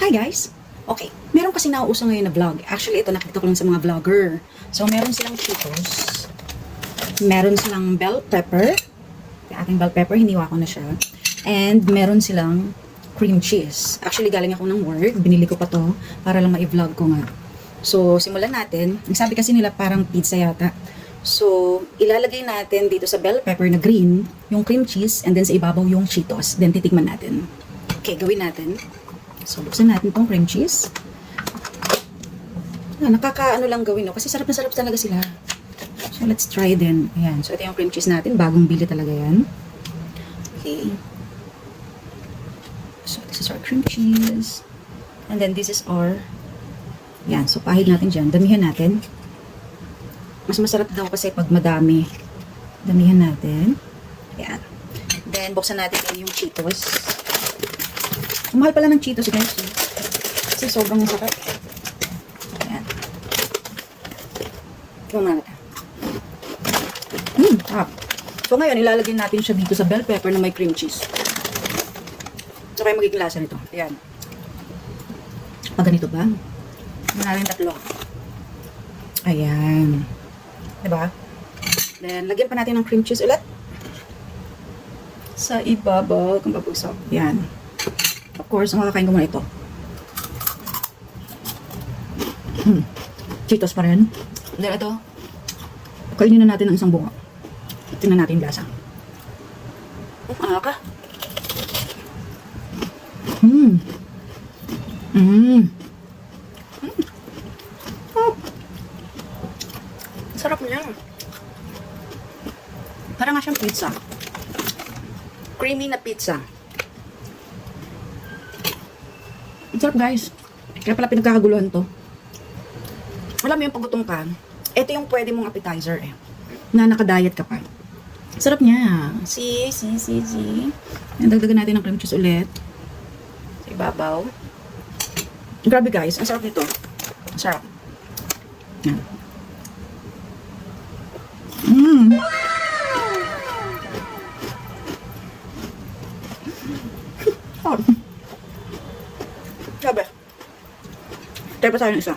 Hi guys! Okay, meron kasi nauuso ngayon na vlog. Actually, ito nakita ko lang sa mga vlogger. So, meron silang Cheetos. Meron silang bell pepper. Yung ating bell pepper, hiniwa ko na siya. And meron silang cream cheese. Actually, galing ako ng work. Binili ko pa to para lang ma-vlog ko nga. So, simulan natin. Ang sabi kasi nila parang pizza yata. So, ilalagay natin dito sa bell pepper na green, yung cream cheese, and then sa ibabaw yung Cheetos. Then, titikman natin. Okay, gawin natin. So, buksan natin tong cream cheese. Nakakaano lang gawin, no? Kasi sarap na sarap talaga sila. So, let's try din. Ayan. So, ito yung cream cheese natin. Bagong bili talaga yan. Okay. So, this is our cream cheese. And then, this is our... Ayan. So, pahid natin dyan. Damihan natin. Mas masarap daw kasi pag madami. Damihan natin. Ayan. Then, buksan natin yung Cheetos. Ang mahal pala ng Cheetos, guys. Kasi sobrang masarap. Ayan. Tumama natin. Sarap. So, ngayon, ilalagay natin siya dito sa bell pepper na may cream cheese. So, kaya magiging lasa nito. Ayan. Pag ganito ba? Manalin tatlo. Ayan. Diba? Then, lagyan pa natin ng cream cheese ulit. Sa ibabaw, kung babagsak. Ayan. Of course, makakain ko muna ito. Cheetos pa rin. Then ito, kainin na natin ng isang bunga. Tingnan natin yung lasa. Ka? Oh. Sarap niya. Parang nga siyang pizza. Creamy na pizza. Ang sarap, guys. Kaya pala pinagkakaguluhan to. Alam mo yung paggutom ka, ito yung pwede mong appetizer eh. Na nakadiet ka pa. Sarap niya. See. Dagdagan natin ng cream cheese ulit. Sa ibabaw. Grabe, guys. Ang sarap nito. Ang sarap. Yan. Grabe. Try pa tayo ng isa.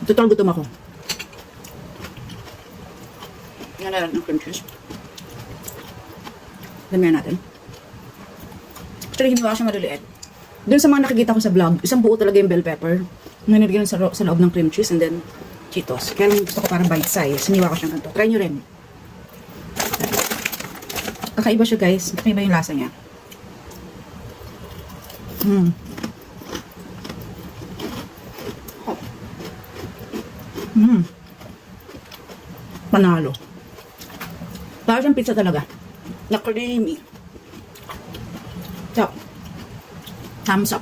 Total gutom ako. Yan na lang ng cream cheese. Damihan natin. Actually, hindi ko siya maliliit. Doon sa mga nakikita ko sa vlog, isang buo talaga yung bell pepper. Nanilagyan sa loob ng cream cheese and then Cheetos. Kaya lang gusto ko parang bite size. Siniwa ko siyang ganito. Try nyo rin. Kakaiba siya, guys. Kakaiba yung lasa niya. Panalo. Parang siyang pizza talaga. Na creamy. So, thumbs up.